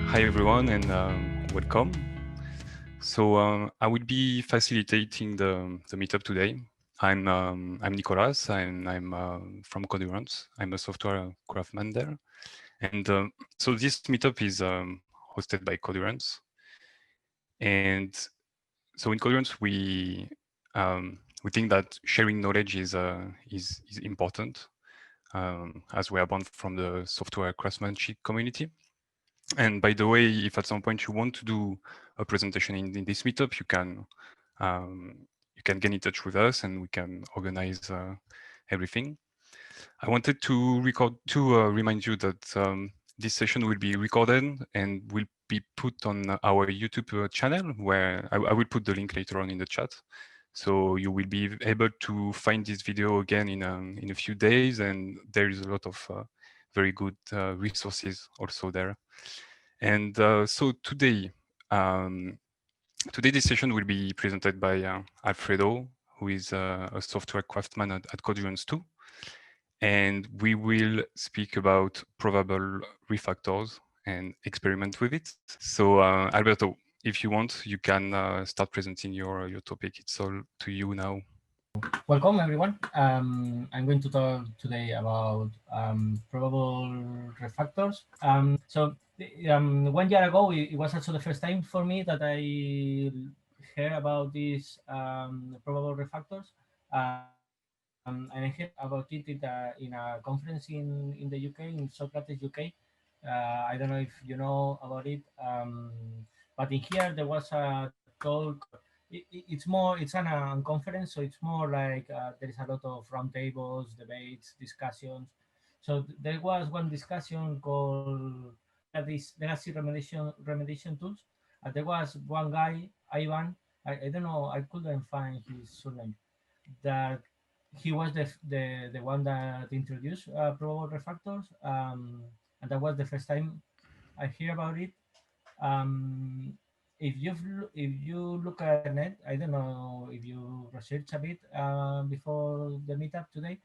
Hi everyone and welcome. So I will be facilitating the meetup today. I'm Nicolas and I'm from Codurance. I'm a software craftsman there. And so this meetup is hosted by Codurance. And so in Codurance we think that sharing knowledge is important, as we are born from the software craftsmanship community. And by the way, if at some point you want to do a presentation in this meetup, you can get in touch with us and we can organize everything. I wanted to remind you that this session will be recorded and will be put on our YouTube channel, where I will put the link later on in the chat. So you will be able to find this video again in a few days, and there is a lot of very good resources also there. And so today this session will be presented by Alfredo, who is a software craftsman at Codurance 2. And we will speak about provable refactors and experiment with it. So Alberto, if you want, you can start presenting your topic. It's all to you now. Welcome, everyone. I'm going to talk today about probable refactors. So 1 year ago, it was also the first time for me that I heard about these probable refactors. And I heard about it in a conference in the UK, in Socrates, UK. I don't know if you know about it, but in here there was a talk. It's an conference, so it's more like there is a lot of roundtables, debates, discussions. So there was one discussion called these legacy remediation tools. There was one guy, Ivan. I don't know. I couldn't find his surname. That he was the one that introduced probable refactors, and that was the first time I hear about it. Um, if you look at the net, I don't know if you research a bit before the meetup today,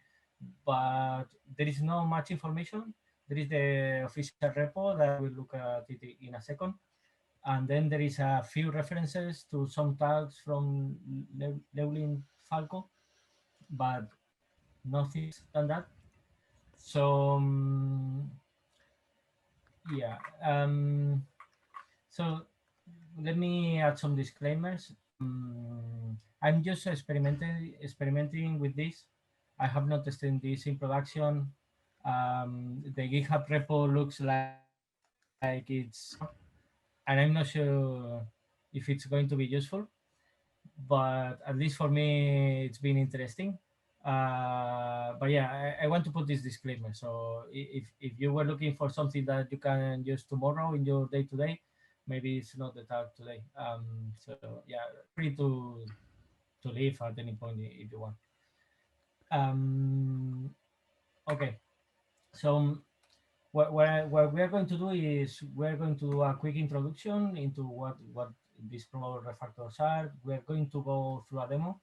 but there is no much information. There is the official repo that we'll look at it in a second, and then there is a few references to some tags from Lewlin Falco, but nothing than that. So yeah. So let me add some disclaimers. I'm just experimenting with this. I have not tested this in production. The GitHub repo looks like it's, and I'm not sure if it's going to be useful, but at least for me, it's been interesting. But yeah, I want to put this disclaimer. So if you were looking for something that you can use tomorrow in your day to day, maybe it's not the talk today. So yeah, free to leave at any point if you want. Um, okay, so what we are going to do is we're going to do a quick introduction into what these probable refactors are. We're going to go through a demo,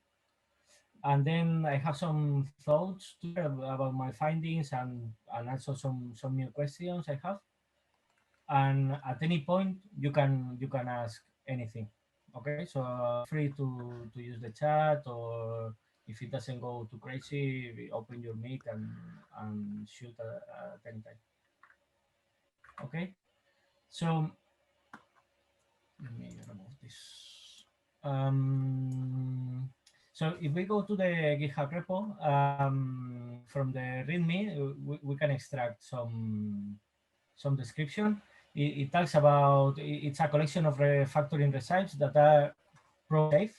and then I have some thoughts to share about my findings, and also some new questions I have. And at any point you can ask anything. Okay, so free to use the chat, or if it doesn't go too crazy, open your mic and shoot at any time. Okay, so let me remove this. Um, so if we go to the GitHub repo, from the README, we can extract some description. It talks about it's a collection of refactoring recipes that are pro safe.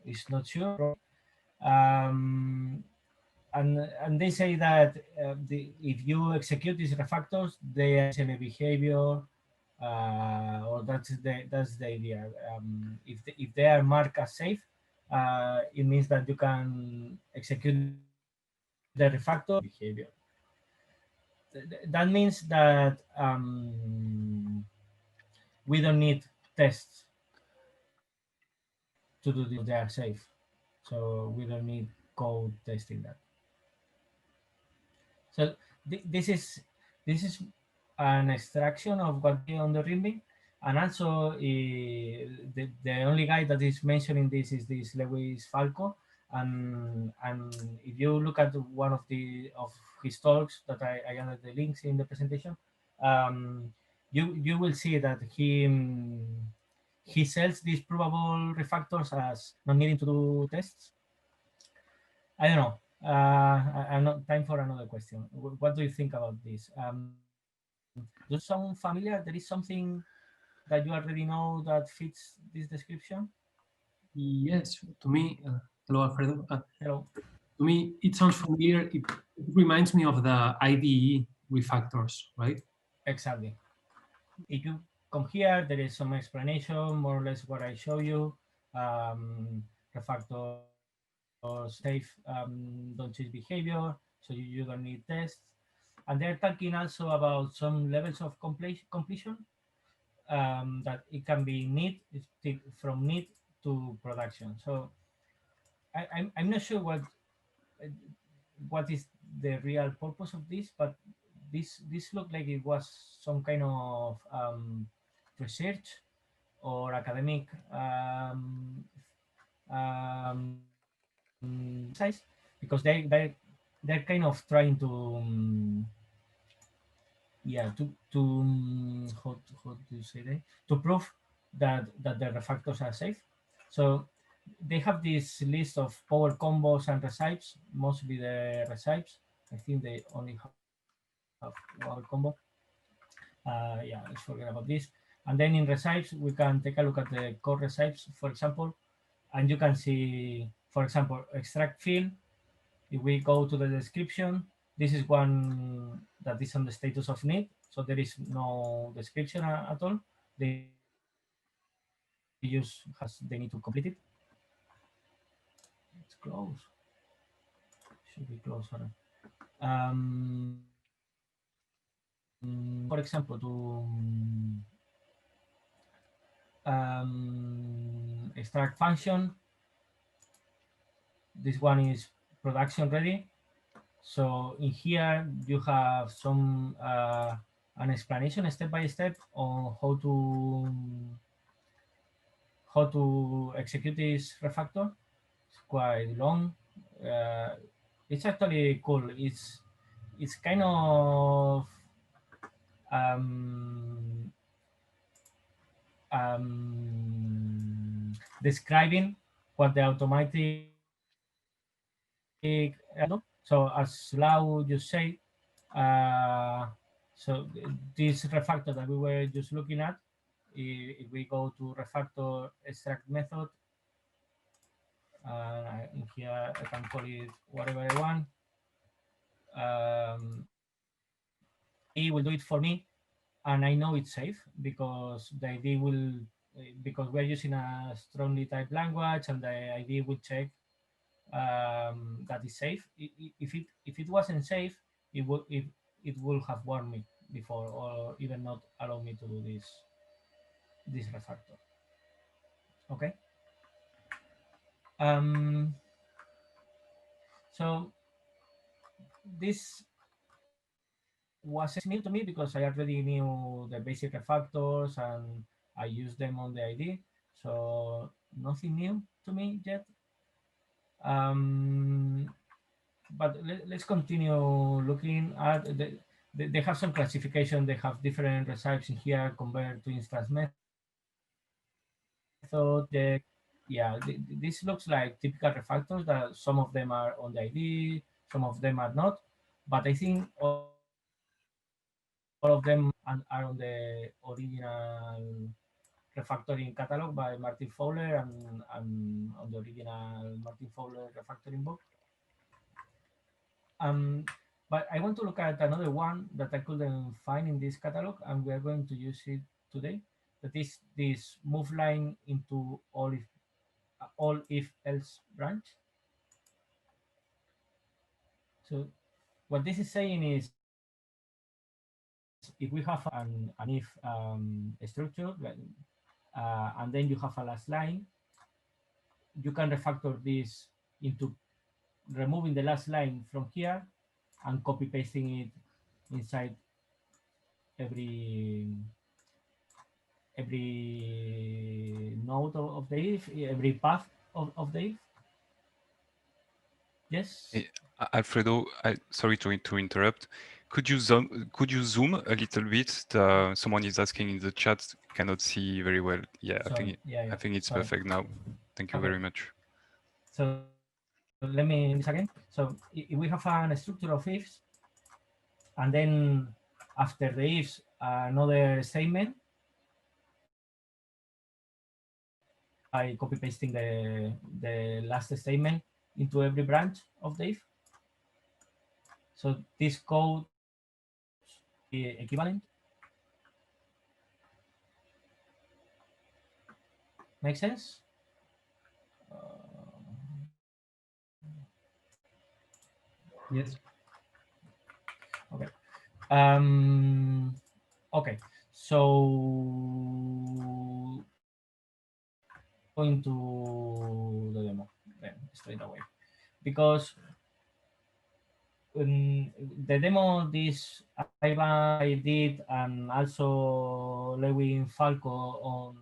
It's not sure. Um, and they say that if you execute these refactors, they are semi behavior, or that's the idea. If they are marked as safe, it means that you can execute the refactor behavior. That means that we don't need tests to do this because they are safe. So we don't need code testing that. So this is an extraction of what is on the readme. And also, the only guy that is mentioning this is this Lewis Falco. And if you look at one of his talks that I added the links in the presentation, um, you will see that he sells these provable refactors as not needing to do tests. I don't know. I'm not time for another question. What do you think about this? Does it sound familiar? There is something that you already know that fits this description? Yes, to me, hello Alfredo. Hello. To me, it sounds familiar. It reminds me of the IDE refactors, right? Exactly. If you come here, there is some explanation, more or less what I show you. Refactors safe, don't change behavior, so you don't need tests. And they're talking also about some levels of completion, that it can be need from need to production. So I'm not sure what is the real purpose of this, but this looked like it was some kind of research or academic exercise, because they're kind of trying to yeah how do you say that, to prove that the refactors are safe. So they have this list of power combos and recipes, mostly the recipes. I think they only have one combo. Yeah, let's forget about this. And then in recipes, we can take a look at the core recipes, for example, and you can see, for example, extract field. If we go to the description, this is one that is on the status of need, so there is no description at all. They just has they need to complete it. It's close. Should be close. For example, to extract function, this one is production ready. So in here you have some an explanation step by step on how to execute this refactor. It's quite long. Uh, it's actually cool. It's kind of um, describing what the automatic do. So as Lau just said, so this refactor that we were just looking at, if we go to refactor extract method, in here I can call it whatever I want. The ID will do it for me, and I know it's safe because the ID will, because we're using a strongly typed language, and the ID will check that is safe. If it wasn't safe, it would have warned me before, or even not allow me to do this refactor. Okay. Um, so this wasn't new to me because I already knew the basic refactors and I used them on the ID. So nothing new to me yet. Um, but let's continue looking at they have some classification. They have different recipes in here compared to instance method. Yeah, this looks like typical refactors that some of them are on the ID, some of them are not. But I think all of them and are on the original refactoring catalog by Martin Fowler, and on the original Martin Fowler refactoring book. Um, but I want to look at another one that I couldn't find in this catalog, and we are going to use it today. That is this move line into all if else branch. So what this is saying is, if we have an if structure, and then you have a last line, you can refactor this into removing the last line from here and copy pasting it inside every node of the if, every path of the if. Yes. Alfredo, sorry to interrupt. Could you zoom a little bit? Someone is asking in the chat, cannot see very well. Yeah, Sorry. I think it's Sorry. perfect now. Thank you very much. So let me this again. So if we have a structure of ifs, and then after the ifs another statement, by copy pasting the last statement into every branch of the if. So this code equivalent. Make sense? Yes. Okay. Okay. So going to the demo then straight away, because the demo this I did, and also Lewin Falco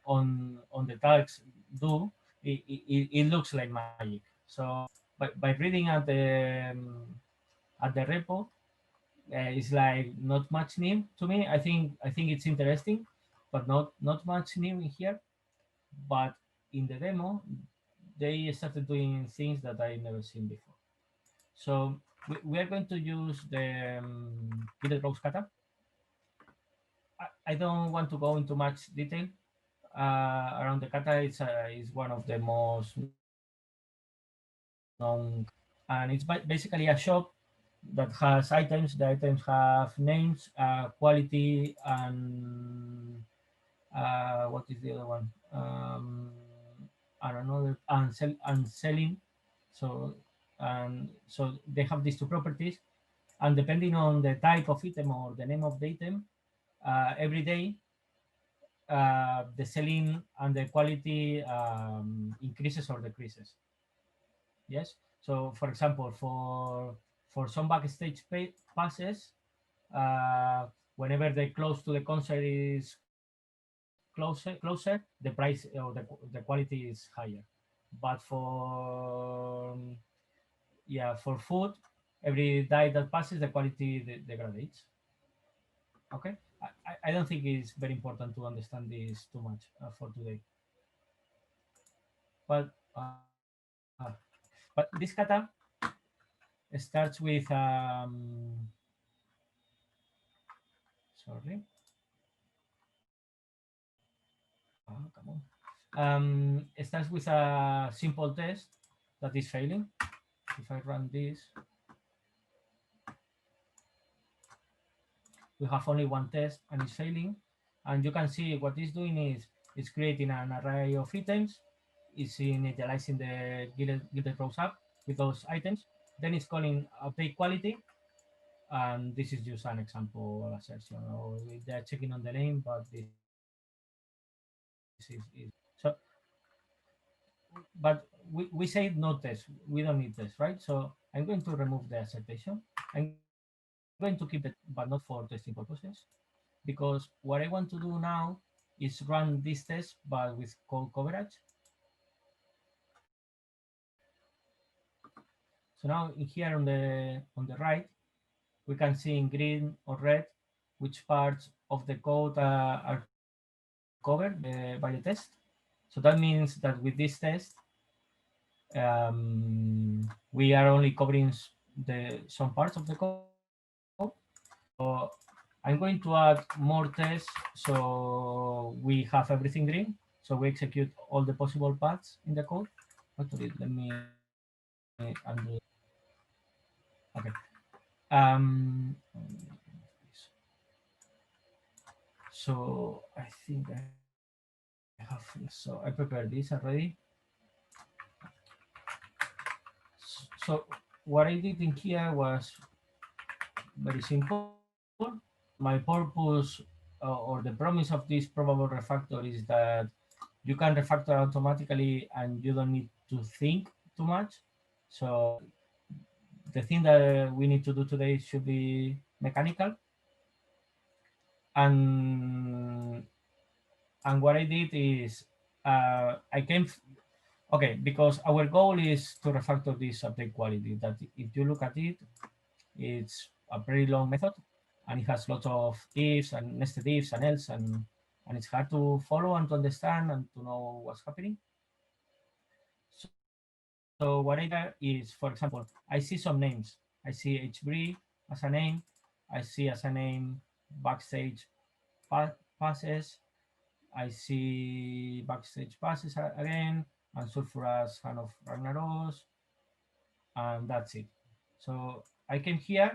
on the tags do, it looks like magic. So by reading at the repo, it's like not much new to me. I think it's interesting, but not much new in here. But in the demo, they started doing things that I never seen before. So we are going to use the Gilded Rose kata. I don't want to go into much detail around the kata. It's one of the most known, and it's basically a shop that has items. The items have names, quality, and what is the other one? And another, and selling. So so they have these two properties, and depending on the type of item or the name of the item, every day the selling and the quality increases or decreases. Yes. So for example, for some backstage passes, whenever the close to the concert is closer, the price or the quality is higher. But for food, every day that passes, the quality degrades. Okay. I don't think it's very important to understand this too much for today. But this kata starts with sorry. Come on. It starts with a simple test that is failing. If I run this, we have only one test and it's failing. And you can see what it's doing is it's creating an array of items. It's initializing the Gilded Rose app with those items. Then it's calling update quality. And this is just an example assertion. Or they're checking on the name, but this is so. But we say no test. We don't need test, right? So I'm going to remove the assertion. I'm going to keep it, but not for testing purposes, because what I want to do now is run this test, but with code coverage. So now in here on the right, we can see in green or red which parts of the code are covered by the test. So that means that with this test, we are only covering some parts of the code. So I'm going to add more tests so we have everything green. So we execute all the possible paths in the code. Actually, let me undo. Okay. So I think I have, so I prepared this already. So what I did in here was very simple. My purpose or the promise of this probable refactor is that you can refactor automatically and you don't need to think too much. So the thing that we need to do today should be mechanical. and what I did is okay, because our goal is to refactor this update quality. That if you look at it, it's a very long method, and it has lots of ifs and nested ifs and else, and it's hard to follow and to understand and to know what's happening. So what I do is, for example, I see some names. I see HBRE as a name. I see as a name backstage passes. I see backstage passes again, and sulfurous hand of Ragnaros, and that's it. So I came here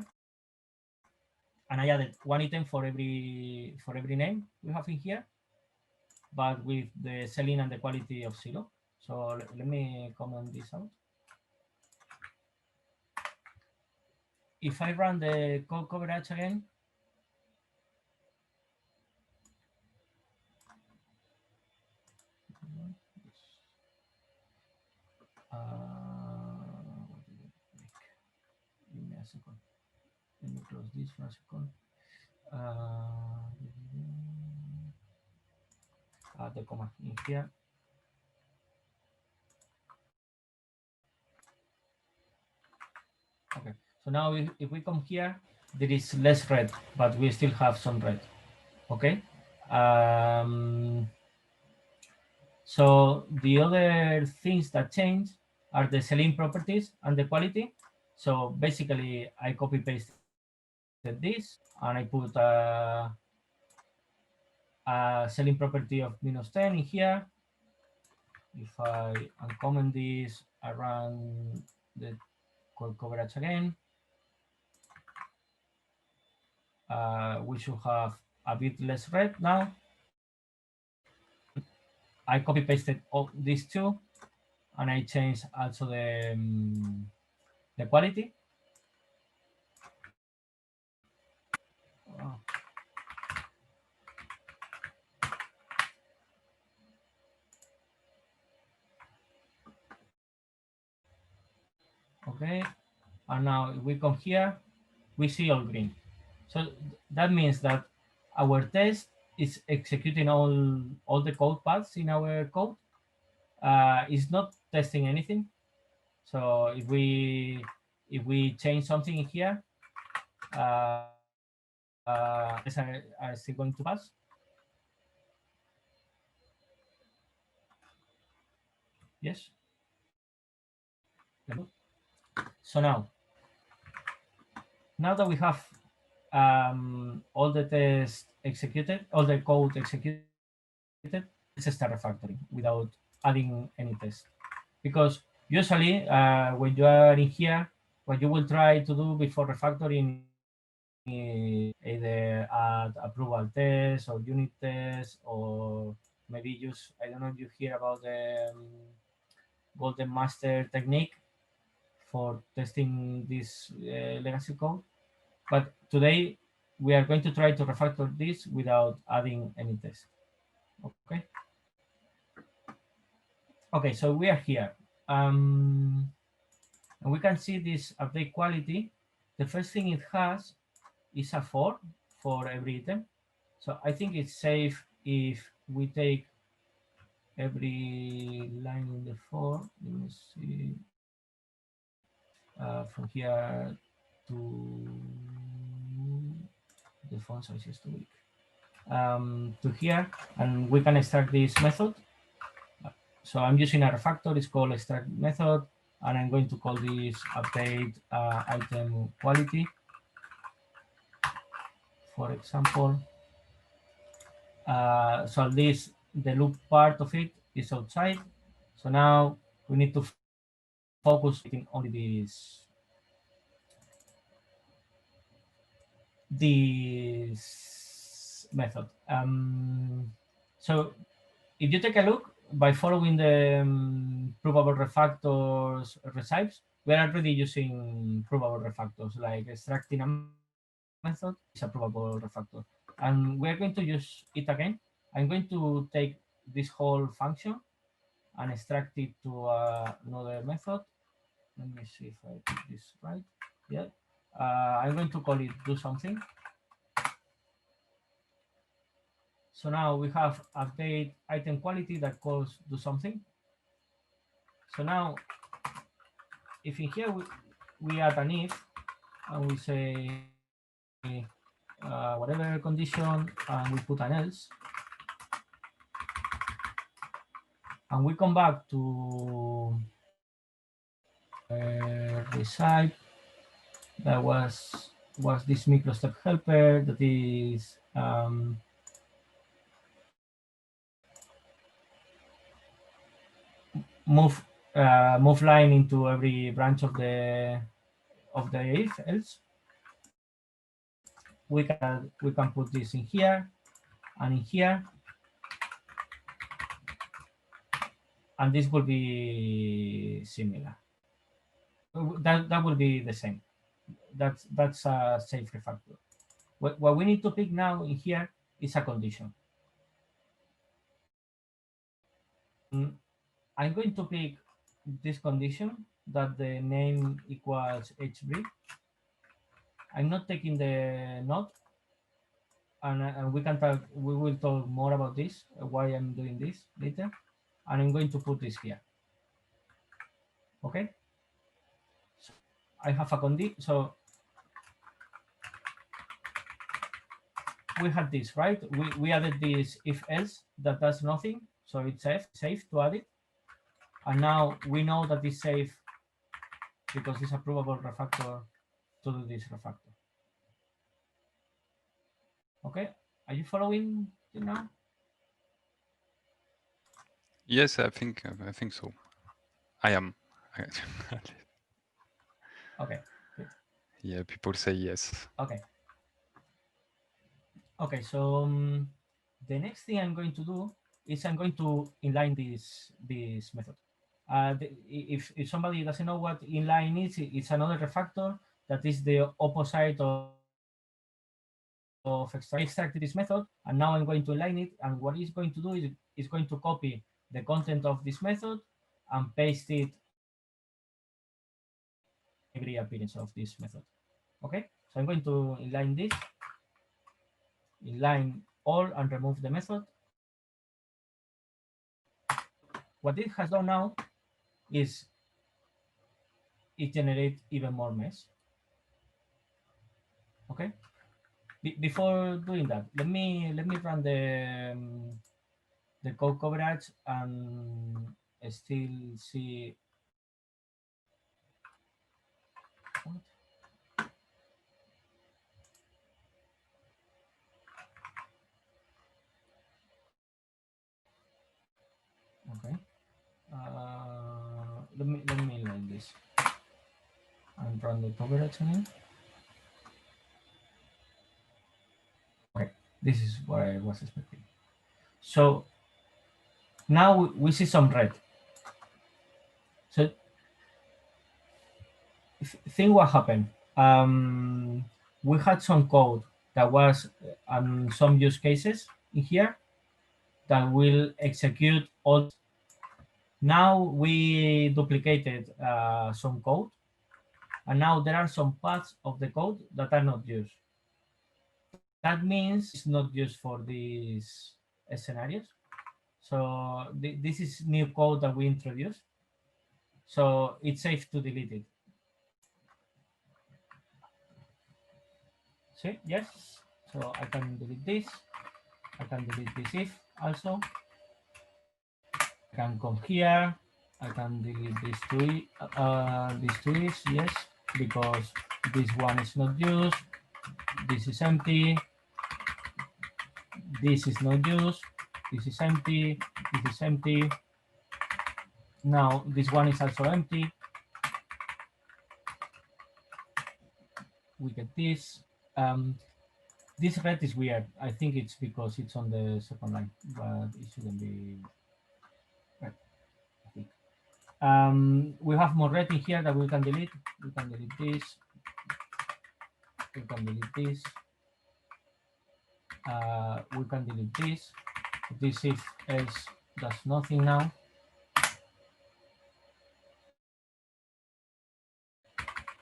and I added one item for every name we have in here, but with the selling and the quality of 0. So let me comment this out. If I run the code coverage again, give me a second. Let me close this for a second. Add the comma in here. Okay, so now if we come here, there is less red, but we still have some red. Okay. So the other things that change are the selling properties and the quality. So basically, I copy pasted this and I put a selling property of -10 in here. If I uncomment this, I run the code coverage again. We should have a bit less red now. And I copy pasted all these two, and I changed also the quality. Okay, and now if we come here, we see all green. So that means that our test is executing all the code paths in our code. It's not testing anything. So if we change something in here, tests are still going to pass. Yes. So now that we have all the tests executed, all the code executed, let's start refactoring without adding any test. Because usually when you are in here, what you will try to do before refactoring is either add approval test or unit test, or maybe use, I don't know if you hear about the golden master technique for testing this legacy code. But today we are going to try to refactor this without adding any test. Okay. Okay, so we are here. And we can see this update quality. The first thing it has is a for every item. So I think it's safe if we take every line in the for. Let me see. From here to the font size is too weak. To here, and we can start this method. So I'm using a refactor. It's called extract method, and I'm going to call this update item quality, for example. So at least the loop part of it is outside. So now we need to focus on only this method. So if you take a look, by following the provable refactors recipes, we're already using provable refactors, like extracting a method is a provable refactor. And we're going to use it again. I'm going to take this whole function and extract it to another method. Let me see if I did this right. Yeah. I'm going to call it do something. So now we have update item quality that calls do something. So now, if in here we add an if, and we say whatever condition, and we put an else, and we come back to recite that was this microstep helper that is move line into every branch of the if else. We can put this in here and in here, and this will be similar. That will be the same. That's a safe refactor. What we need to pick now in here is a condition. I'm going to pick this condition that the name equals hbrick. I'm not taking the node, and we will talk more about this, why I'm doing this later. And I'm going to put this here. Okay. So I have a condition. So we had this, right? We added this if else that does nothing, so it's safe to add it. And now we know that it's safe because it's a provable refactor to do this refactor. Okay, are you following now? Yes, I think so. I am. Okay. Good. Yeah, people say yes. Okay. Okay, so the next thing I'm going to do is I'm going to inline this method. If somebody doesn't know what inline is, it's another refactor that is the opposite of extracted this method, and now I'm going to inline it, and what it's going to do is it's going to copy the content of this method and paste it every appearance of this method. Okay, so I'm going to inline this, inline all, and remove the method. What it has done now is it generates even more mess. Okay. Before doing that, let me run the code coverage and still see. What? Okay. Let me like this and run the coverage again. Okay, this is what I was expecting. So now we see some red. So think what happened. We had some code that was some use cases in here that will execute all. Now we duplicated some code, and now there are some parts of the code that are not used. That means it's not used for these scenarios. So this is new code that we introduced. So it's safe to delete it. See, yes. So I can delete this. I can delete this if also. I can come here. I can delete these two ifs, yes, because this one is not used. This is empty. This is not used. This is empty. This is empty. Now this one is also empty. We get this. This red is weird. I think it's because it's on the second line, but it shouldn't be red, I think. We have more red in here that we can delete. We can delete this. We can delete this. We can delete this. This if else does nothing now.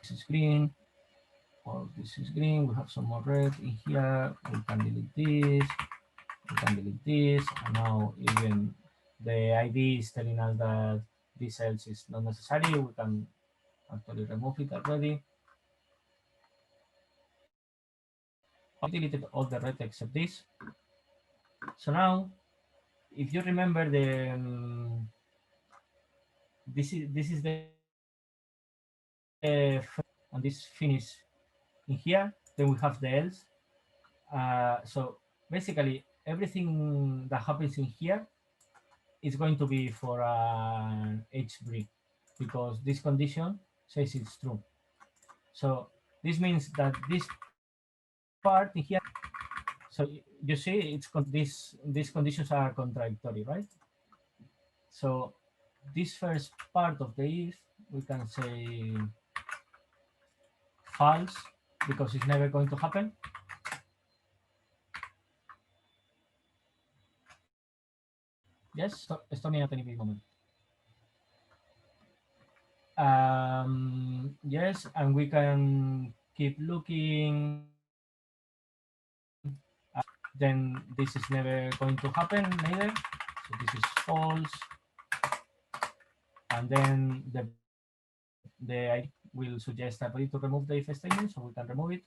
This is green. Or this is green. We have some more red in here. We can delete this. We can delete this, and now even the ID is telling us that this else is not necessary. We can actually remove it already. I deleted all the red except this. So now, if you remember this is the and this finish in here. Then we have the else. So basically, everything that happens in here is going to be for an HBRI because this condition says it's true. So this means that this part in here. So you see, these conditions are contradictory, right? So this first part of the if we can say false because it's never going to happen. Yes, stop me at any moment. Yes, and we can keep looking. Then this is never going to happen neither. So this is false. And then the ID will suggest that we need to remove the if statement, so we can remove it.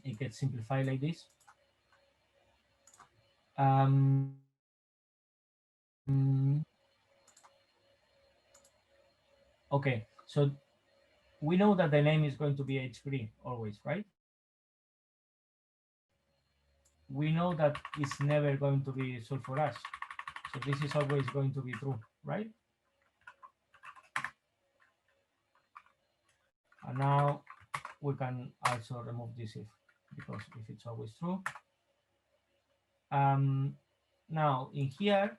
It gets simplified like this. Okay, so we know that the name is going to be HBRI always, right? We know that it's never going to be solved for us. So this is always going to be true, right? And now we can also remove this if, because if it's always true. Now in here,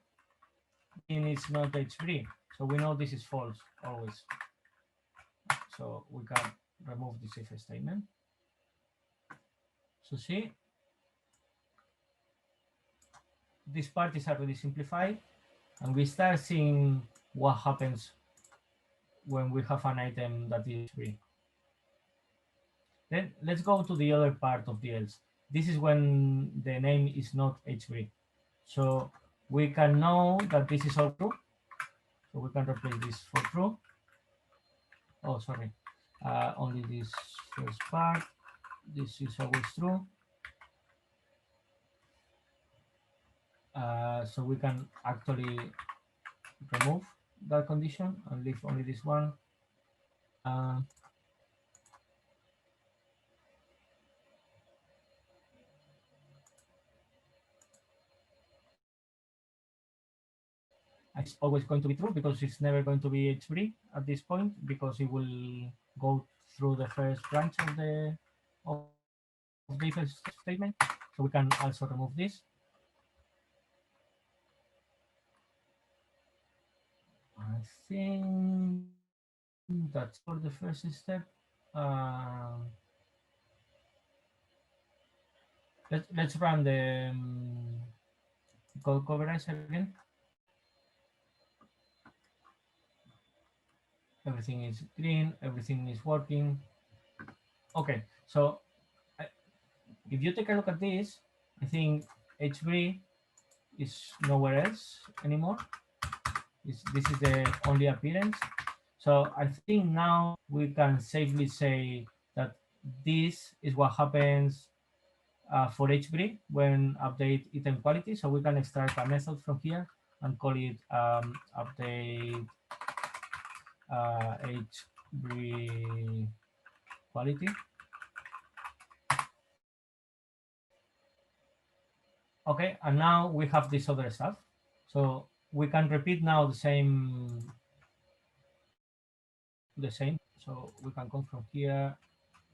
it's not HBRI, so we know this is false always. So we can remove this if statement. So see, this part is already simplified, and we start seeing what happens when we have an item that is free. Then let's go to the other part of the else. This is when the name is not HBRI. So we can know that this is all true. So we can replace this for true. Oh, sorry. Only this first part. This is always true. So we can actually remove that condition and leave only this one. It's always going to be true because it's never going to be HBRI at this point because it will go through the first branch of the first statement. So we can also remove this. I think that's for the first step. Let's run the Codurance again. Everything is green, everything is working. Okay, so if you take a look at this, I think HBRI is nowhere else anymore. This is the only appearance. So I think now we can safely say that this is what happens for HBRI when update item quality. So we can extract a method from here and call it update HBRI quality. Okay, and now we have this other stuff. So we can repeat now the same. So we can come from here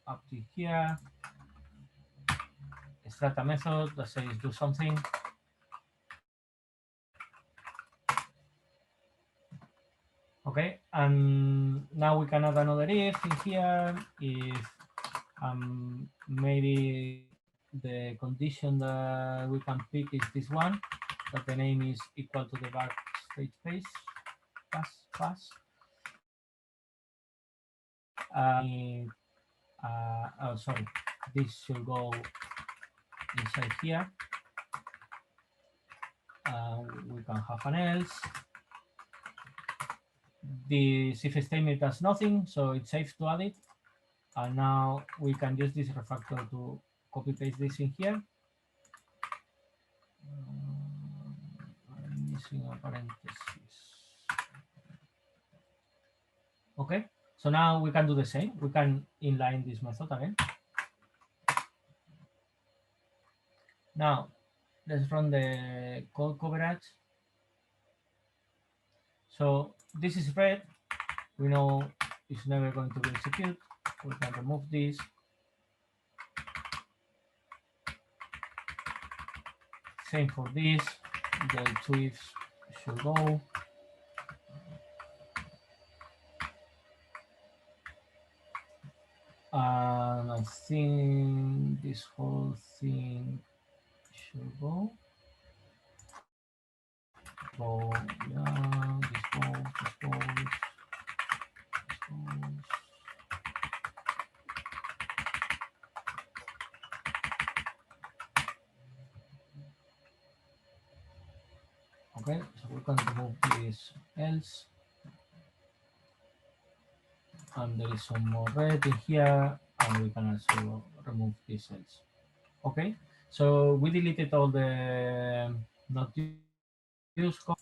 up to here, extract a method that says do something. Okay, and now we can add another if in here if maybe the condition that we can pick is this one, that the name is equal to the backstage pass. Oh, sorry, this should go inside here. We can have an else. This if statement does nothing, so it's safe to add it. And now we can use this refactor to copy paste this in here. I'm missing a parenthesis. Okay, so now we can do the same. We can inline this method again. Now let's run the code coverage. So this is red. We know it's never going to be executed. We can remove this. Same for this. The two ifs should go. And I think this whole thing should go. Go, yeah, this goes, this goes, this goes. Okay, so we can remove this else. And there is some more red in here, and we can also remove this else. Okay, so we deleted all the not used code,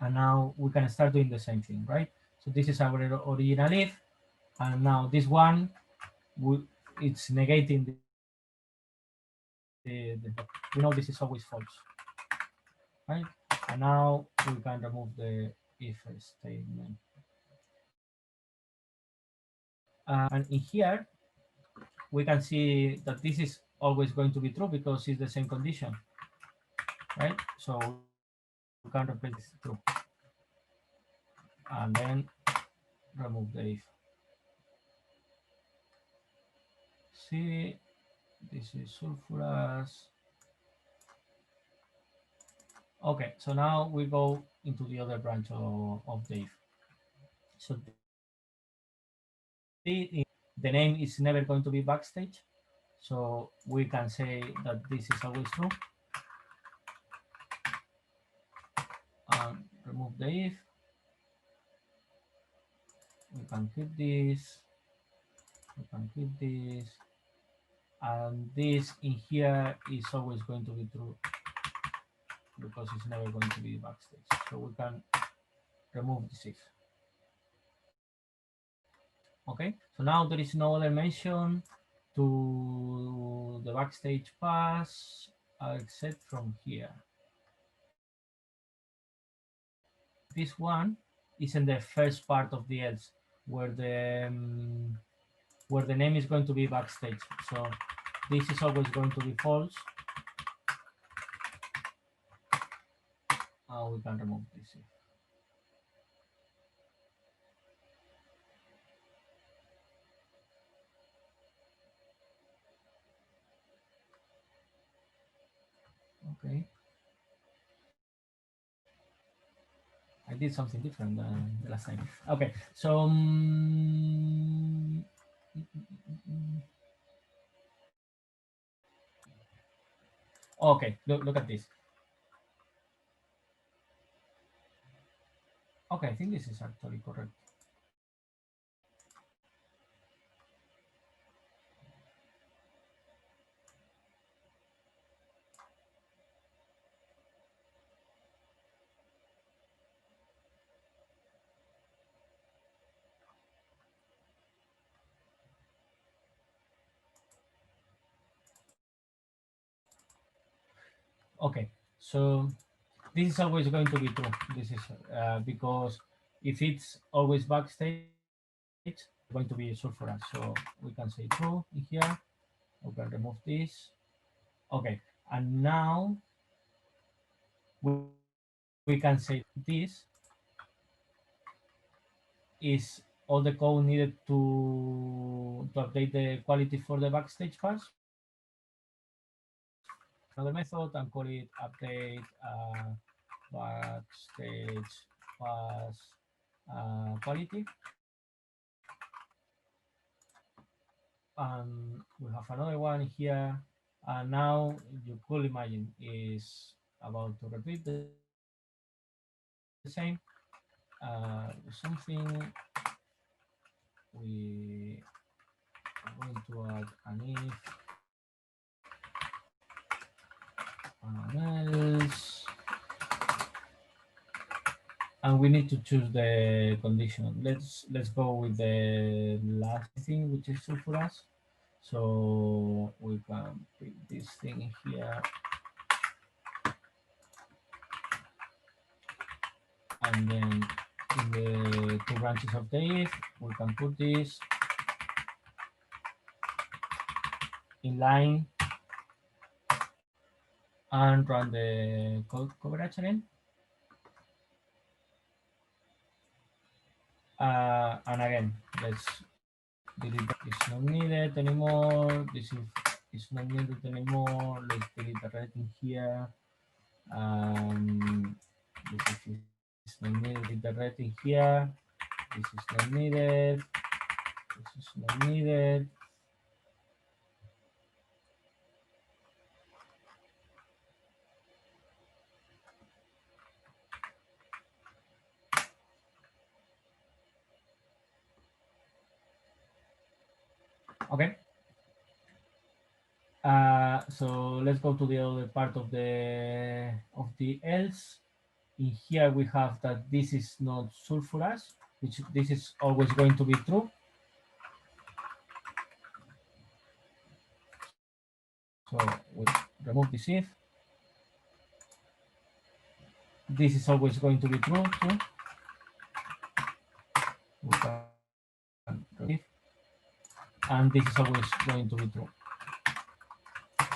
and now we can start doing the same thing, right? So this is our original if, and now this one, it's negating we know this is always false, right? And now we can remove the if statement. And in here, we can see that this is always going to be true because it's the same condition, right? So we can replace this true. And then remove the if. See, this is sulfurous. Okay, so now we go into the other branch of the if. So the name is never going to be backstage. So we can say that this is always true. And remove the if. We can keep this. We can keep this. And this in here is always going to be true because it's never going to be backstage. So we can remove this if. Okay, so now there is no other mention to the backstage pass except from here. This one is in the first part of the else where the name is going to be backstage. So this is always going to be false. We can remove this if. Okay. I did something different than the last time. Okay, so okay, look at this. Okay, I think this is actually correct. Okay, so this is always going to be true. This is because if it's always backstage, it's going to be sulfurous. So we can say true in here. We can remove this. Okay, and now we can say this is all the code needed to update the quality for the backstage pass. Another method and call it update backstage pass quality. And we have another one here. And now you could imagine is about to repeat the same. Something we are going to add an if else, and we need to choose the condition. Let's go with the last thing, which is sulfurous. So we can pick this thing here, and then in the two branches of the if, we can put this in line and run the code coverage again. And again, let's delete that. It's not needed anymore. This is not needed anymore. Let's delete the rating here. This is not needed. The rating here. This is not needed. This is not needed. Okay. So let's go to the other part of the else. In here we have that this is not sulfurous, which this is always going to be true. So we remove this if. This is always going to be true too. We can remove, and this is always going to be true.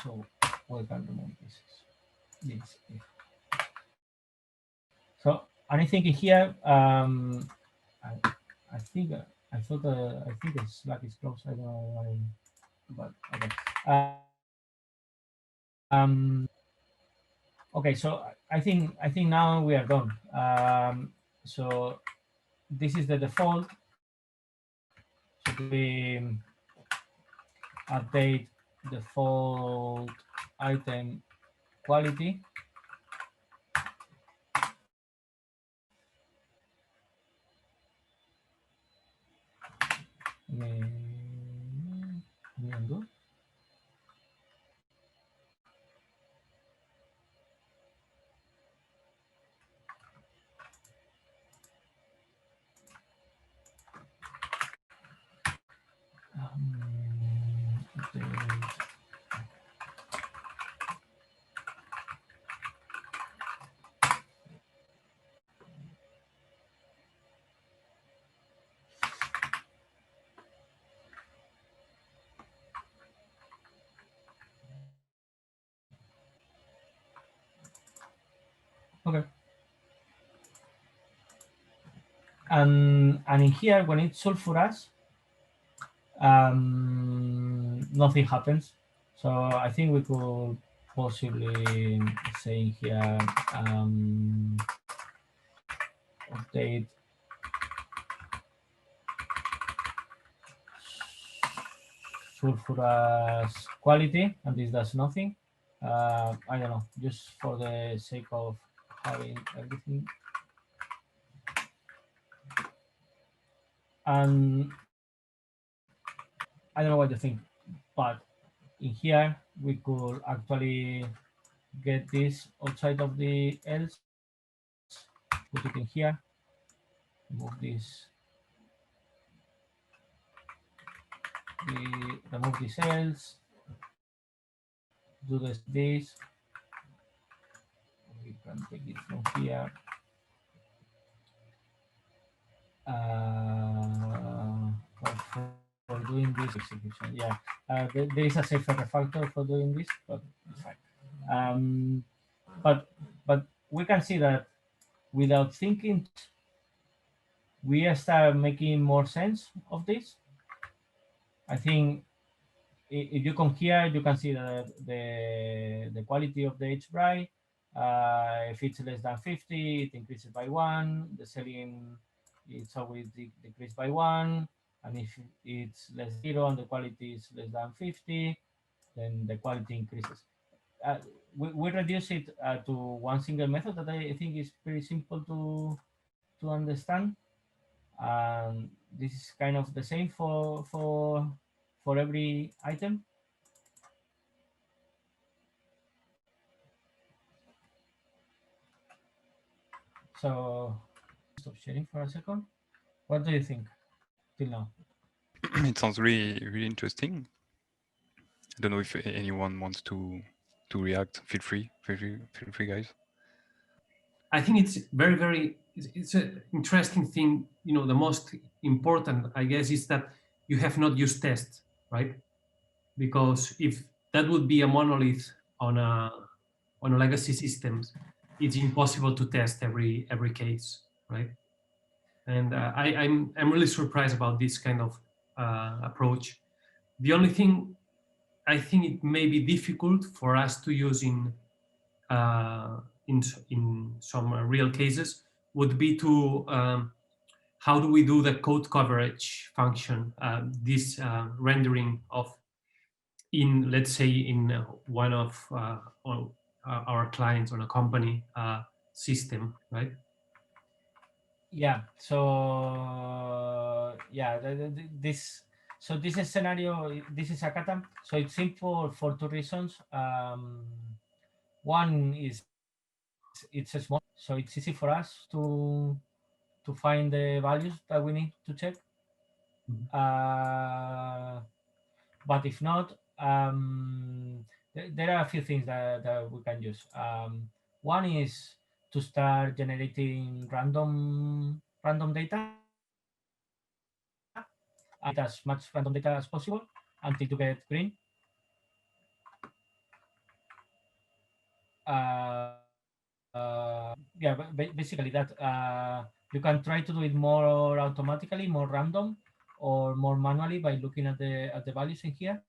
So we can remove this if. So, and I think in here, I think I thought I think the Slack is closed. I don't know why, but okay. Okay, so I think now we are done. So this is the default. So we update default item quality. Let me undo. Okay. And in here, when it's sulfurous, nothing happens. So I think we could possibly say here update sulfurous quality, and this does nothing. I don't know, just for the sake of having everything. And I don't know what you think, but in here we could actually get this outside of the else, put it in here, remove this, remove this else, do this. We can take it from here. For doing this execution, yeah, there is a safer refactor for doing this, but it's fine. But we can see that without thinking, we start making more sense of this. I think if you come here, you can see that the quality of the HBRI, if it's less than 50, it increases by 1. The selling, it's always decreased by 1. And if it's less 0 and the quality is less than 50, then the quality increases. we reduce it to one single method that I think is pretty simple to understand. And this is kind of the same for every item. So stop sharing for a second. What do you think till now? It sounds really interesting. I don't know if anyone wants to react. Feel free, guys. I think it's it's an interesting thing. You know, the most important, I guess, is that you have not used tests, right? Because if that would be a monolith on a legacy systems, it's impossible to test every case, right? And I'm really surprised about this kind of approach. The only thing I think it may be difficult for us to use uh, in some real cases would be to how do we do the code coverage function, this rendering of in, let's say, in one of our clients on a company system, right? Yeah. So yeah, this so this is scenario. This is a kata. So it's simple for two reasons. One is it's a small, so it's easy for us to find the values that we need to check. Mhm. But if not, there are a few things that we can use. One is to start generating random data and generate as much random data as possible until you get green. Yeah, basically that you can try to do it more automatically, more random, or more manually by looking at the values in here.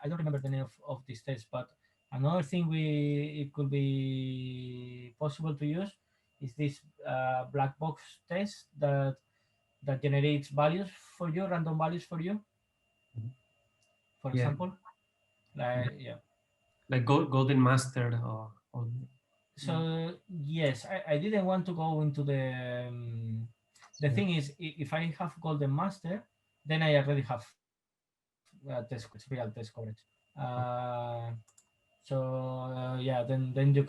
I don't remember the name of this test, but another thing it could be possible to use is this black box test that generates values for you, random values for you, for Yeah, example. Like yeah. like golden master or So yes, I didn't want to go into the yeah. thing is if I have golden master, then I already have test real test coverage. So yeah, then you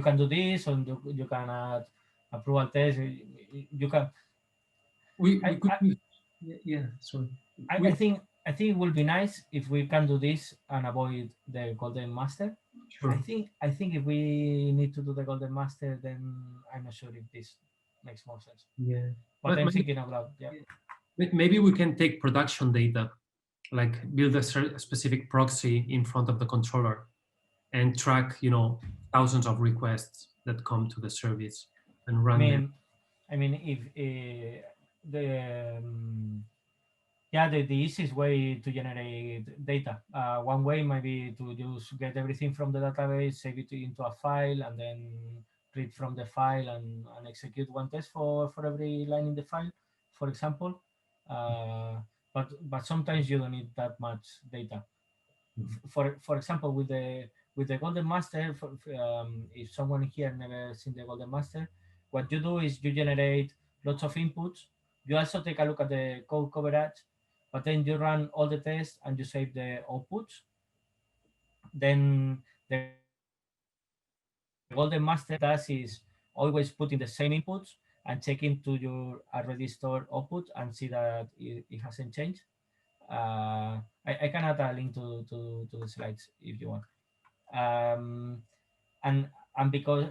can do this, and you can add approval test. You can. We I, could I, yeah, sorry. I We think it will be nice if we can do this and avoid the golden master. sure. I think if we need to do the golden master, then I'm not sure if this makes more sense. Yeah, But but I'm thinking out loud. Yeah. maybe we can take production data, like build a specific proxy in front of the controller and track, you know, thousands of requests that come to the service and I run them. mean, if the yeah, the easiest way to generate data. One way might be to just get everything from the database, save it into a file, and then read from the file and execute one test for every line in the file, for example. But sometimes you don't need that much data. For example, with the golden master, if someone here never seen the golden master, what you do is you generate lots of inputs. You also take a look at the code coverage, but then you run all the tests and you save the outputs. Then the golden master, what it does is always put in the same inputs and check into your already stored output and see that it hasn't changed. I can add a link to the slides if you want. Um, and because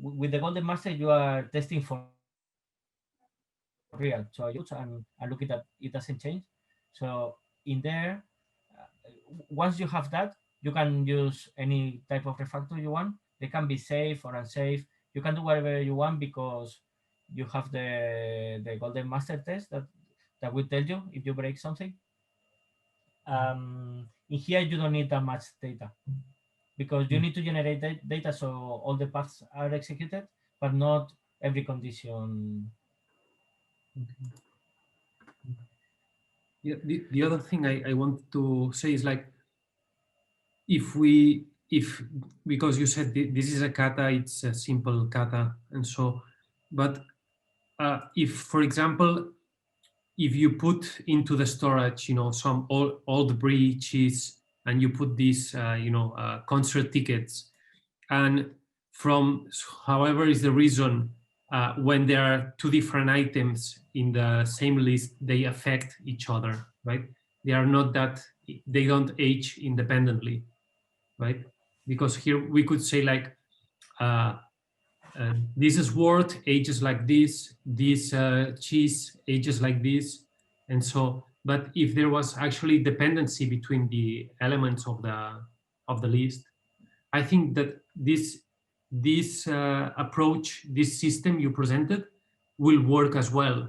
with the golden master you are testing for real, so you can check the inputs and look at that it doesn't change. So in there, once you have that, you can use any type of refactor you want. They can be safe or unsafe. You can do whatever you want because you have the golden master test that will tell you if you break something. In here you don't need that much data because you need to generate data so all the paths are executed, but not every condition. Okay. Yeah, the other thing I want to say is like if because you said this is a kata, it's a simple kata, and so, but if, for example, if you put into the storage, some old breaches, and you put these, concert tickets, and from however is the reason, when there are two different items in the same list, they affect each other, right? They are not that, they don't age independently, right? Because here we could say like, uh, this is wort ages like this cheese ages like this, and so. But if there was actually dependency between the elements of the list, I think that this approach, this system you presented, will work as well.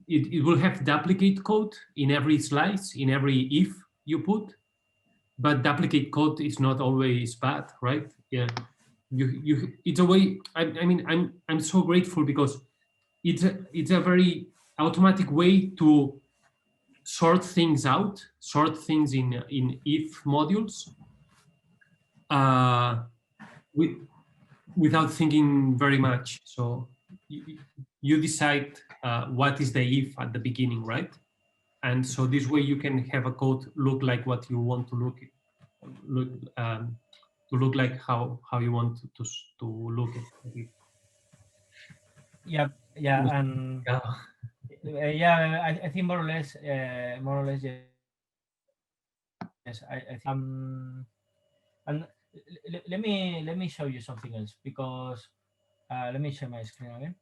It will have duplicate code in every slice, in every if you put, but duplicate code is not always bad, right? Yeah, it's a way. I mean, I'm so grateful because it's a very automatic way to sort things out, sort things in if modules, uh, with, without thinking very much. So you decide what is the if at the beginning, right? And so this way you can have a code look like what you want to look to look like how you want to look it. Yeah, and Yeah. yeah, I think more or less, yes. And let me show you something else, because let me share my screen again.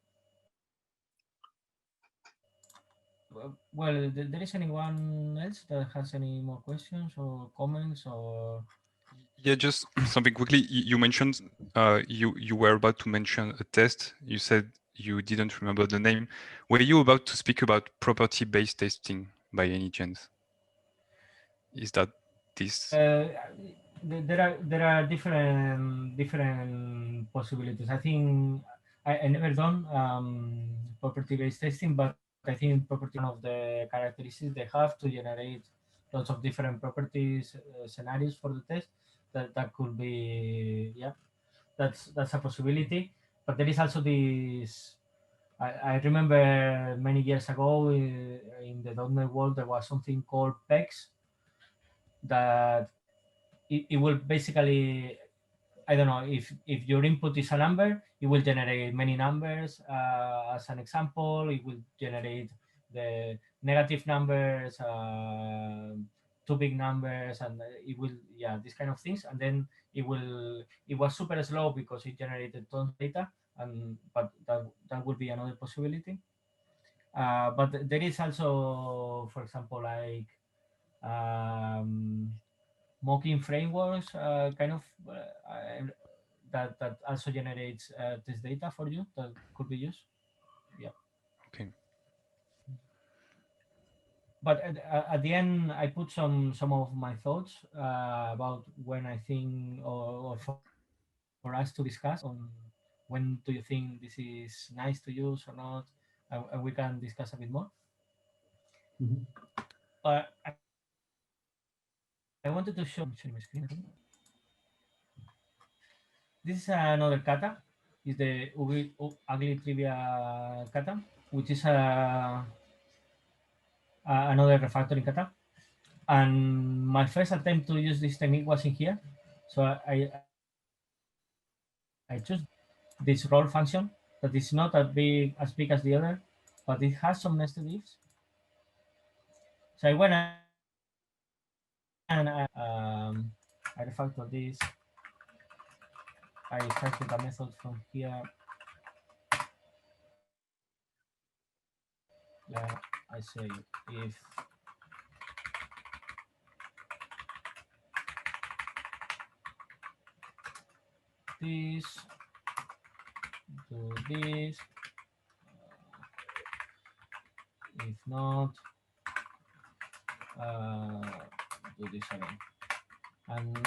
Well, there is anyone else that has any more questions or comments or? Yeah, just something quickly. You mentioned you were about to mention a test. You said you didn't remember the name. Were you about to speak about property-based testing by any chance? Is that this? There are different possibilities. I think I never done property-based testing, but I think property one of the characteristics they have to generate lots of different properties scenarios for the test. That could be, yeah, that's a possibility. But there is also this. I remember many years ago in the .NET world there was something called PEX that it will basically, I don't know, if your input is a number, it will generate many numbers as an example. It will generate the negative numbers, two big numbers, and it will, yeah, these kind of things. And then it was super slow because it generated tons of data, and but that would be another possibility. But there is also, for example, like um, mocking frameworks, kind of that also generates this data for you that could be used. Yeah. Okay. But at the end, I put some of my thoughts about when I think, or for us to discuss on when do you think this is nice to use or not, and we can discuss a bit more. Mhm. I wanted to show. I'm sharing my screen. This is another kata. Is the ugly trivia kata, which is another refactoring kata. And my first attempt to use this technique was in here. So I chose this roll function that is not as big as the other, but it has some nested ifs. So I went and I refactored this. I started a method from here. I say if this, do this, if not, do this again. And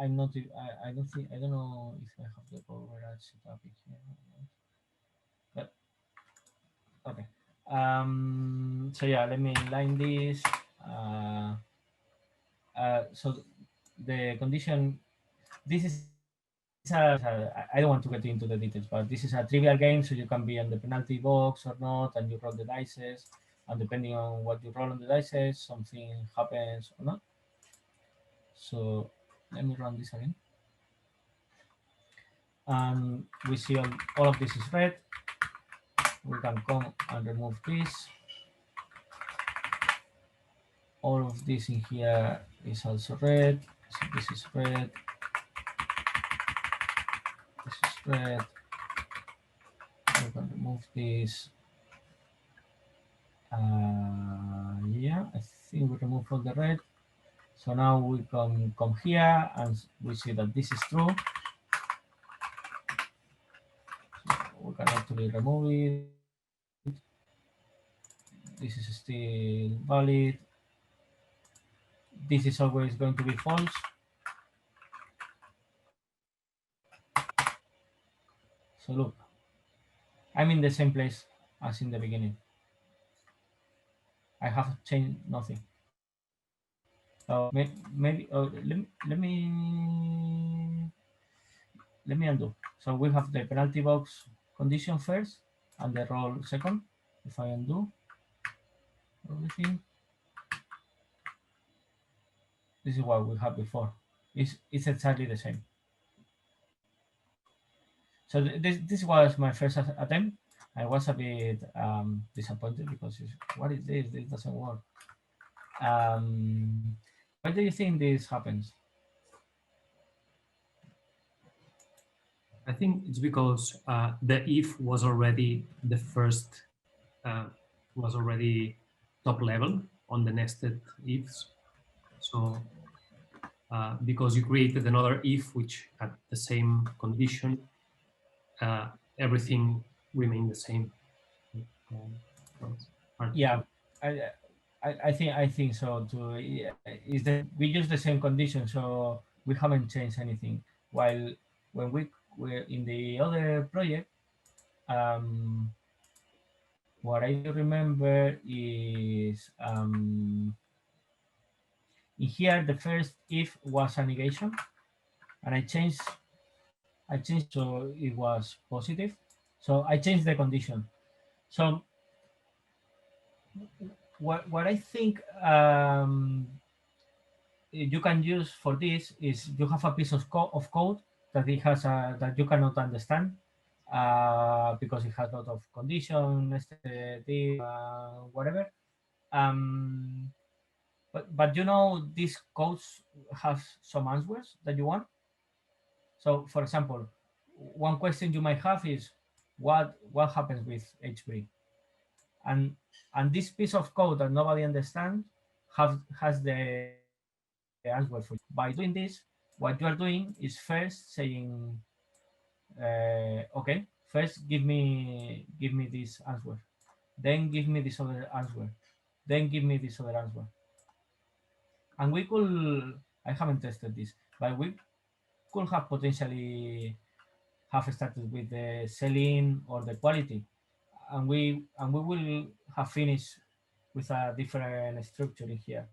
I'm not, I don't think, I don't know if I have the override set up in here. But okay. So yeah, let me line this. So the condition. This is I don't want to get into the details, but this is a trivial game, so you can be on the penalty box or not, and you roll the dice, and depending on what you roll on the dice, something happens or not. So let me run this again. And we see all of this is red. We can come and remove this. All of this in here is also red. So this is red. This is red. We can remove this. Yeah, I think we remove all the red. So now we can come here and we see that this is true. So we can actually remove it. This is still valid. This is always going to be false. So look, I'm in the same place as in the beginning. I have changed nothing. So maybe let me undo. So we have the penalty box condition first and the roll second. If I undo everything, this is what we had before. It's exactly the same. So this was my first attempt. I was a bit disappointed because what is this? This doesn't work. Why do you think this happens? I think it's because the if was already the first, was already top level on the nested ifs. So because you created another if which had the same condition, everything remained the same. Yeah, I think so too. Is that we use the same condition, so we haven't changed anything. While when we were in the other project, what I do remember is in here the first if was a negation, and I changed so it was positive. So I changed the condition. So what I think you can use for this is you have a piece of code that it has that you cannot understand because it has a lot of conditions, whatever. But you know these codes have some answers that you want. So for example, one question you might have is what happens with HB, and this piece of code that nobody understands has the answer for you. By doing this, what you are doing is first saying, okay, first give me this answer, then give me this other answer, then give me this other answer. And we could, I haven't tested this, but we could have potentially have started with the selling or the quality, and we will have finished with a different structure in here.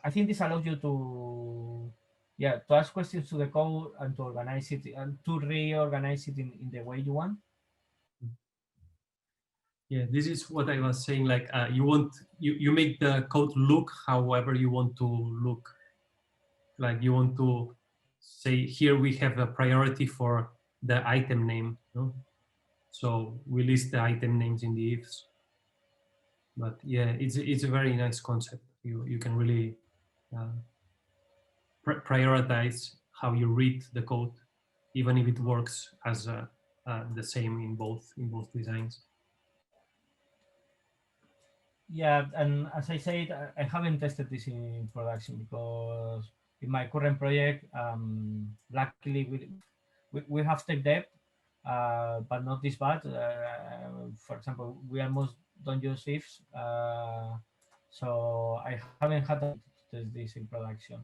I think this allows you to ask questions to the code and to organize it and to reorganize it in the way you want. Yeah, this is what I was saying. Like you make the code look however you want to look. Like you want to say here we have a priority for the item name, no? So we list the item names in the ifs. But yeah, it's a very nice concept. You can really uh, prioritize how you read the code, even if it works as the same in both designs. Yeah, and as I said, I haven't tested this in production because in my current project, luckily we have tech debt, but not this bad. For example, we almost don't use ifs, so I haven't had to test this in production.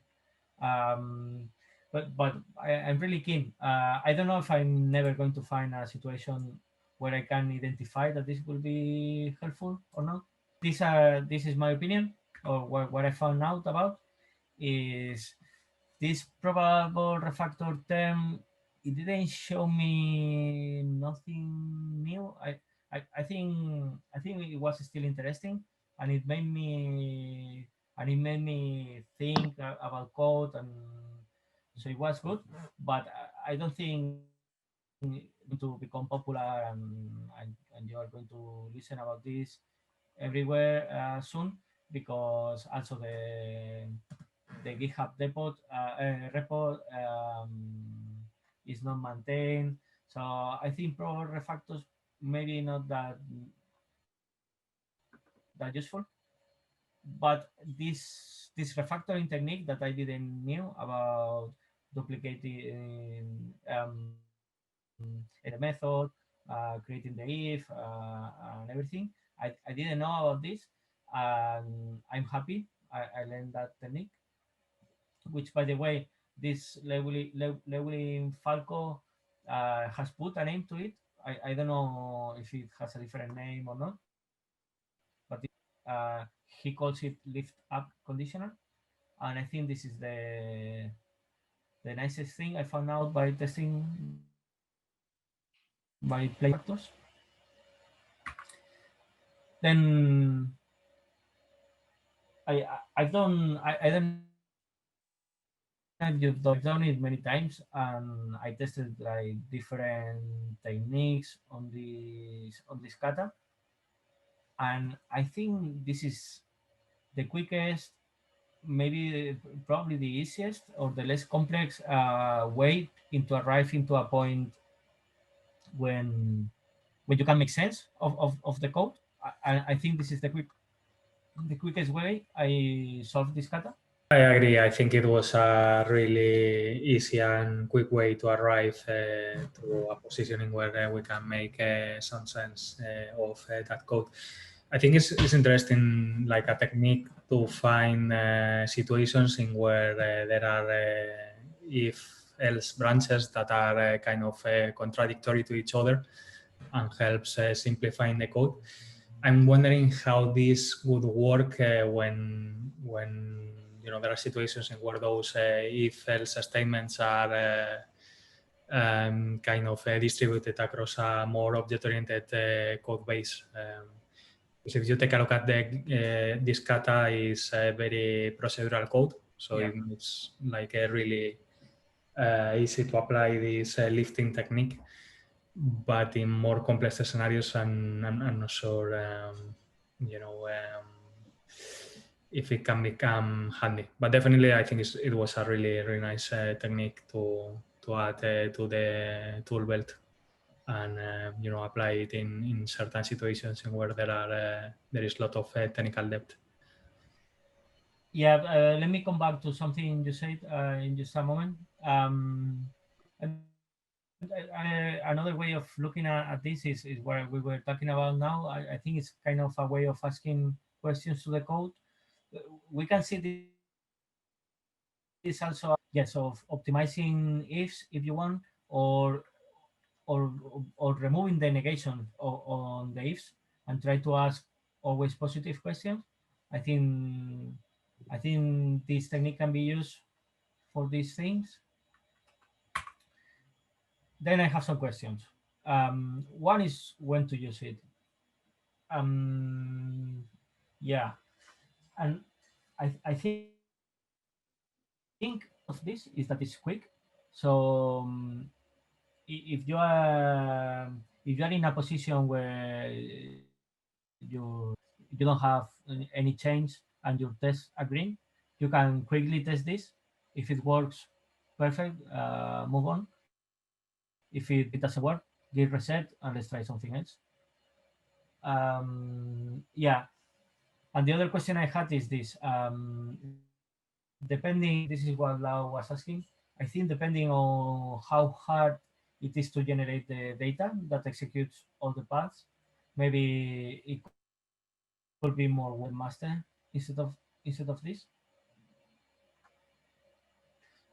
Um, I'm really keen. I don't know if I'm never going to find a situation where I can identify that this will be helpful or not. This is my opinion or what I found out about. is this probable refactor term. It didn't show me nothing new. I think it was still interesting, and it made me think about code, and so it was good. But I don't think to become popular, and you are going to listen about this everywhere soon, because also the GitHub repo is not maintained. So I think Pro Refactors maybe not that useful, but this refactoring technique that I didn't knew about duplicating the method, creating the if and everything. I didn't know about this, and I'm happy I learned that technique. Which, by the way, this labeling Falco has put a name to it. I don't know if it has a different name or not, but he calls it lift up conditional, and I think this is the nicest thing I found out by testing by playing factors. Then I've done I don't know if you've done it, but I've done it many times, and I tested like different techniques on this kata, and I think this is the quickest, maybe probably the easiest or the less complex way into arrive into a point when when you can make sense of the code. I think this is the quickest way I solved this kata. I agree. I think it was a really easy and quick way to arrive to a positioning where we can make some sense of that code. I think it's interesting, like a technique to find situations in where there are if-else branches that are kind of contradictory to each other, and helps simplifying the code. I'm wondering how this would work when there are situations in where those if-else statements are kind of distributed across a more object-oriented code base. Because if you take a look at this kata is a very procedural code, so it's like a really easy to apply this lifting technique. But in more complex scenarios, I'm not sure, if it can become handy. But definitely, I think it was a really, really nice technique to add to the tool belt, and apply it in certain situations in where there is a lot of technical depth. Yeah, let me come back to something you said in just a moment. Another way of looking at this is what we were talking about now. I think it's kind of a way of asking questions to the code. We can see this also, yes, of optimizing ifs if you want, or removing the negation on the ifs and try to ask always positive questions. I think this technique can be used for these things. Then I have some questions. One is when to use it. Yeah, and I think of this is that it's quick. So if you are in a position where you don't have any change and your tests are green, you can quickly test this. If it works, perfect. Move on. If it doesn't work, git reset and let's try something else. Yeah. And the other question I had is this. Depending, this is what Lau was asking. I think depending on how hard it is to generate the data that executes all the paths, maybe it could be more webmaster instead of this.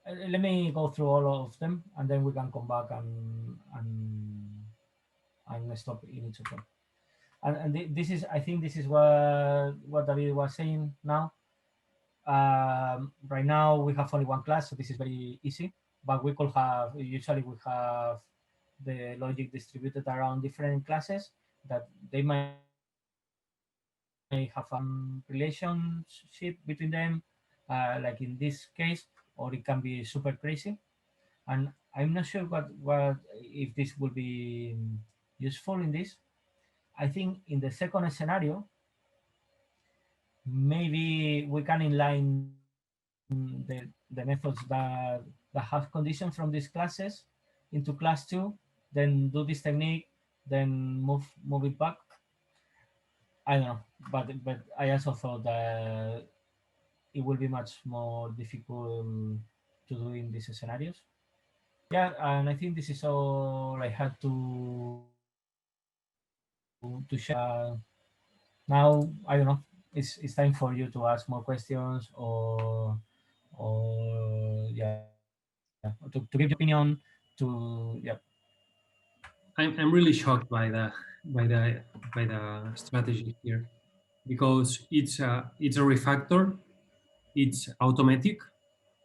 Let me go through all of them, and then we can come back and stop in each of them. And this is, I think this is what David was saying now. Right now we have only one class, so this is very easy. But we could have, usually we have the logic distributed around different classes that they might have relationship between them, like in this case, or it can be super crazy. And I'm not sure what if this will be useful in this. I think in the second scenario, maybe we can inline the methods that have conditions from these classes into class 2, then do this technique, then move it back. I don't know, but I also thought that it will be much more difficult to do in these scenarios. Yeah, and I think this is all I had to share. Now I don't know. It's time for you to ask more questions or yeah, to give your opinion. To yeah. I'm really shocked by the by the strategy here, because it's a refactor, it's automatic,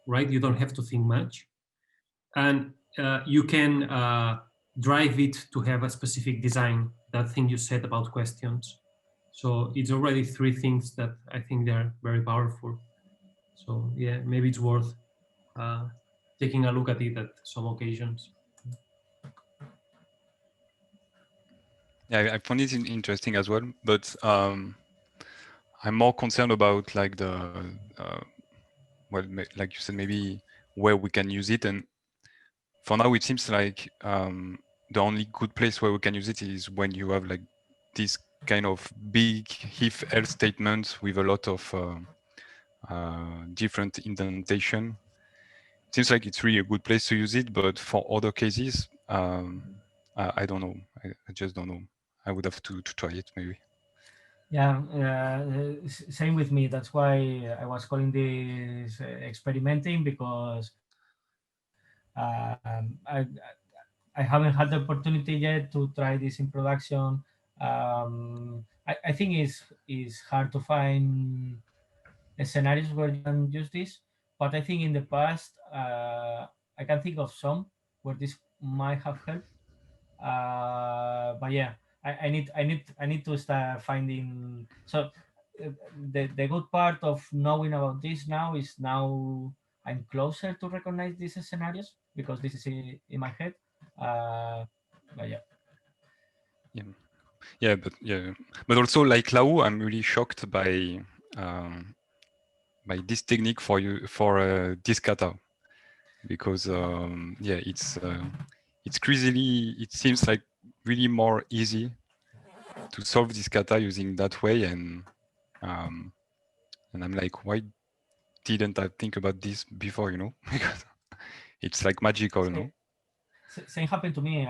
right? You don't have to think much, and you can drive it to have a specific design. That thing you said about questions, so it's already three things that I think they're very powerful. So yeah, maybe it's worth uh, taking a look at it at some occasions. Yeah, I found it interesting as well, but I'm more concerned about like the well, like you said, maybe where we can use it. And for now, it seems like the only good place where we can use it is when you have like this kind of big if-else statements with a lot of different indentation. It seems like it's really a good place to use it, but for other cases, I don't know. I just don't know. I would have to try it maybe. Yeah, same with me. That's why I was calling this experimenting, because I haven't had the opportunity yet to try this in production. I think it's hard to find scenarios where you can use this, but I think in the past I can think of some where this might have helped. But yeah, I need to start finding. So the good part of knowing about this now is now I'm closer to recognize these scenarios because this is in my head. Uh, but yeah. Yeah, but also like Lau, I'm really shocked um, by this technique for you for this kata, because yeah, it's crazily. It seems like really more easy to solve this kata using that way, um, and I'm like, why didn't I think about this before? Because it's like magical, no? Same happened to me.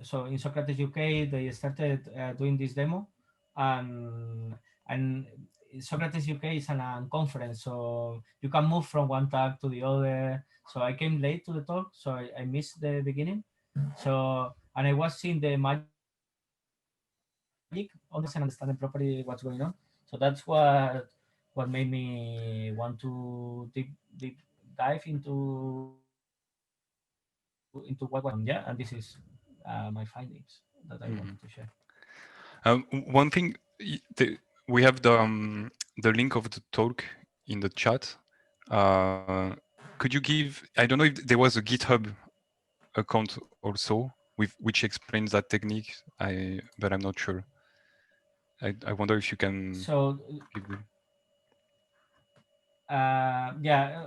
So in Socrates UK, they started doing this demo, and and Socrates UK is an conference, so you can move from one tag to the other. So I came late to the talk, so I missed the beginning. So and I was seeing the magic on the screen, but I wasn't understanding properly what's going on. So that's what made me want to deep dive into what was going on. Yeah, and this is my findings that I wanted to share. One thing, we have the link of the talk in the chat. Could you give? I don't know if there was a GitHub account also with which explains that technique. But I'm not sure. I wonder if you can So give the. yeah,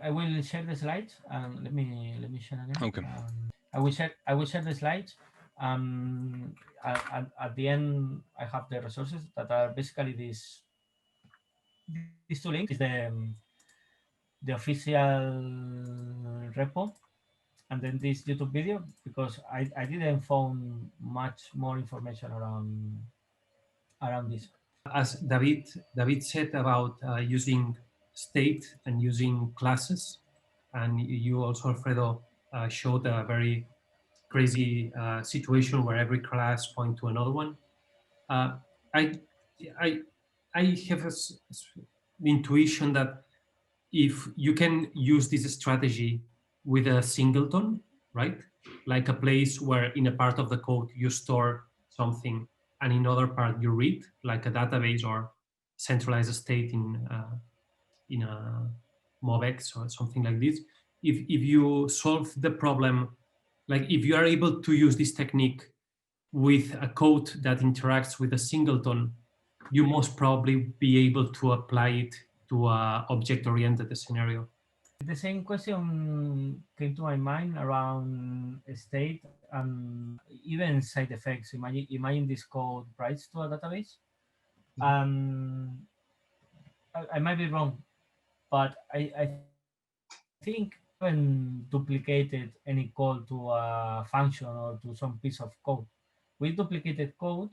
I will share the slides. Let me share again. Okay. I will share the slides. At the end, I have the resources that are basically these two links. Is the official repo, and then this YouTube video, because I didn't found much more information around this. As David said about using state and using classes, and you also, Alfredo, showed a very crazy situation where every class point to another one. Uh, I I I have intuition that if you can use this strategy with a singleton, right? Like a place where in a part of the code you store something and in other part you read, like a database or centralized state in a MobX or something like this. If you solve the problem, like if you are able to use this technique with a code that interacts with a singleton, you most probably be able to apply it to a object-oriented scenario. The same question came to my mind around state and even side effects. Imagine this code writes to a database. I might be wrong, but I think I haven't duplicated any call to a function or to some piece of code. We duplicated code,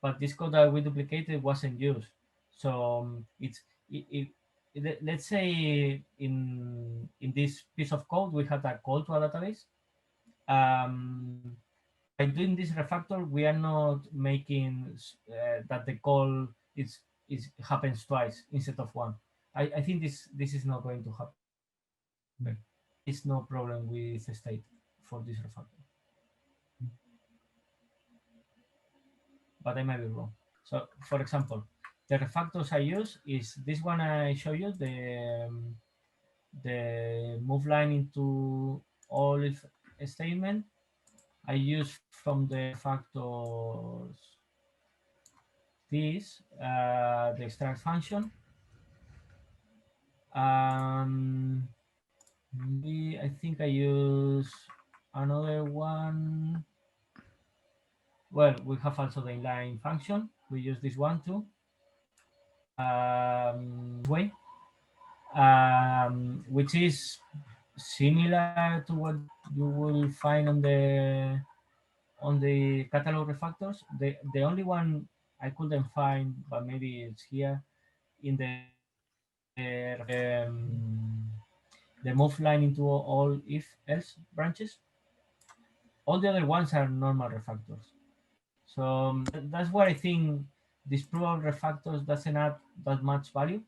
but this code that we duplicated wasn't used. So let's say in this piece of code we had a call to a database. By doing this refactor, we are not making that the call is happens twice instead of one. I think this is not going to happen. It's no problem with the state for this refactor. But I might be wrong. So, for example, the refactors I use is this one I show you, the move line into all if statement. I use from the refactors this, the extract function. Maybe I think I use another one. Well, we have also the inline function. We use this one too. Which is similar to what you will find on the catalog refactors. The only one I couldn't find, but maybe it's here in the move line into all if else branches. All the other ones are normal refactors. So that's why I think this provable refactors doesn't add that much value.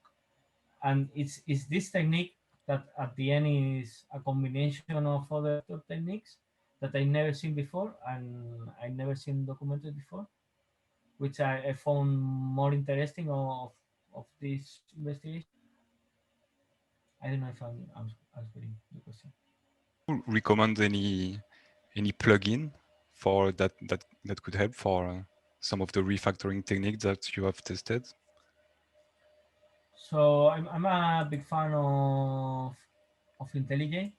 And it's this technique that at the end is a combination of other techniques that I never seen before and I never seen documented before, which I found more interesting of this investigation. I don't know if I'm answering the question. Recommend any plugin for that could help for some of the refactoring techniques that you have tested? So I'm a big fan of IntelliJ,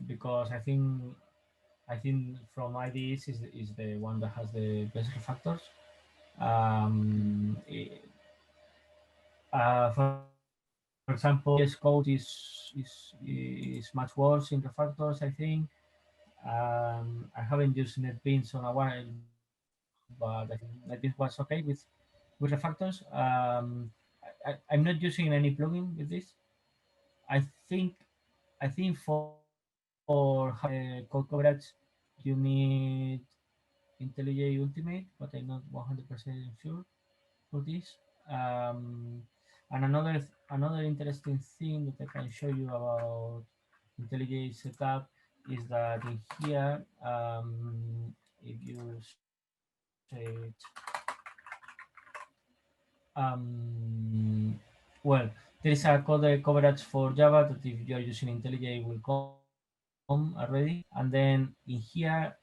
because I think from IDEs is the one that has the best refactors. For example, VS Code is much worse in refactors, I think. I haven't used NetBeans in a while, but I think NetBeans was okay with refactors. I'm not using any plugin with this. I think for code coverage you need IntelliJ Ultimate, but I'm not 100% sure for this. And another interesting thing that I can show you about IntelliJ setup is that in here, if you say, well, there is a code coverage for Java that if you are using IntelliJ will come already. And then in here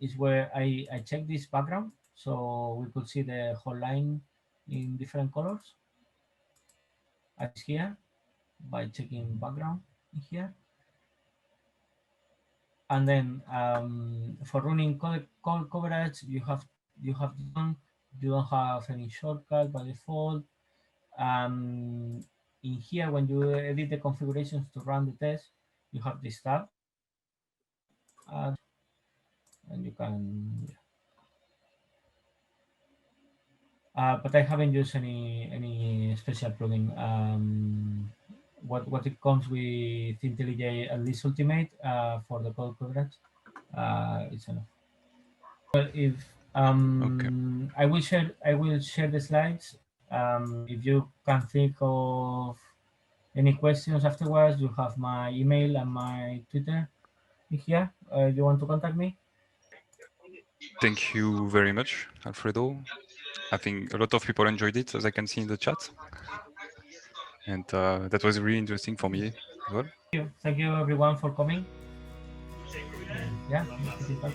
is where I check this background, so we could see the whole line in different colors. As here by checking background in here. And then for running code coverage, you have this one. You don't have any shortcut by default. In here, when you edit the configurations to run the test, you have this tab, and you can. But I haven't used any special plugin. What it comes with IntelliJ at least Ultimate for the code coverage, it's enough. Well, if Okay. I will share the slides If you can think of any questions afterwards, you have my email and my Twitter here. You want to contact me? Thank you very much, Alfredo. I think a lot of people enjoyed it, as I can see in the chat. And that was really interesting for me as well. Thank you everyone for coming. Yeah, keep in touch.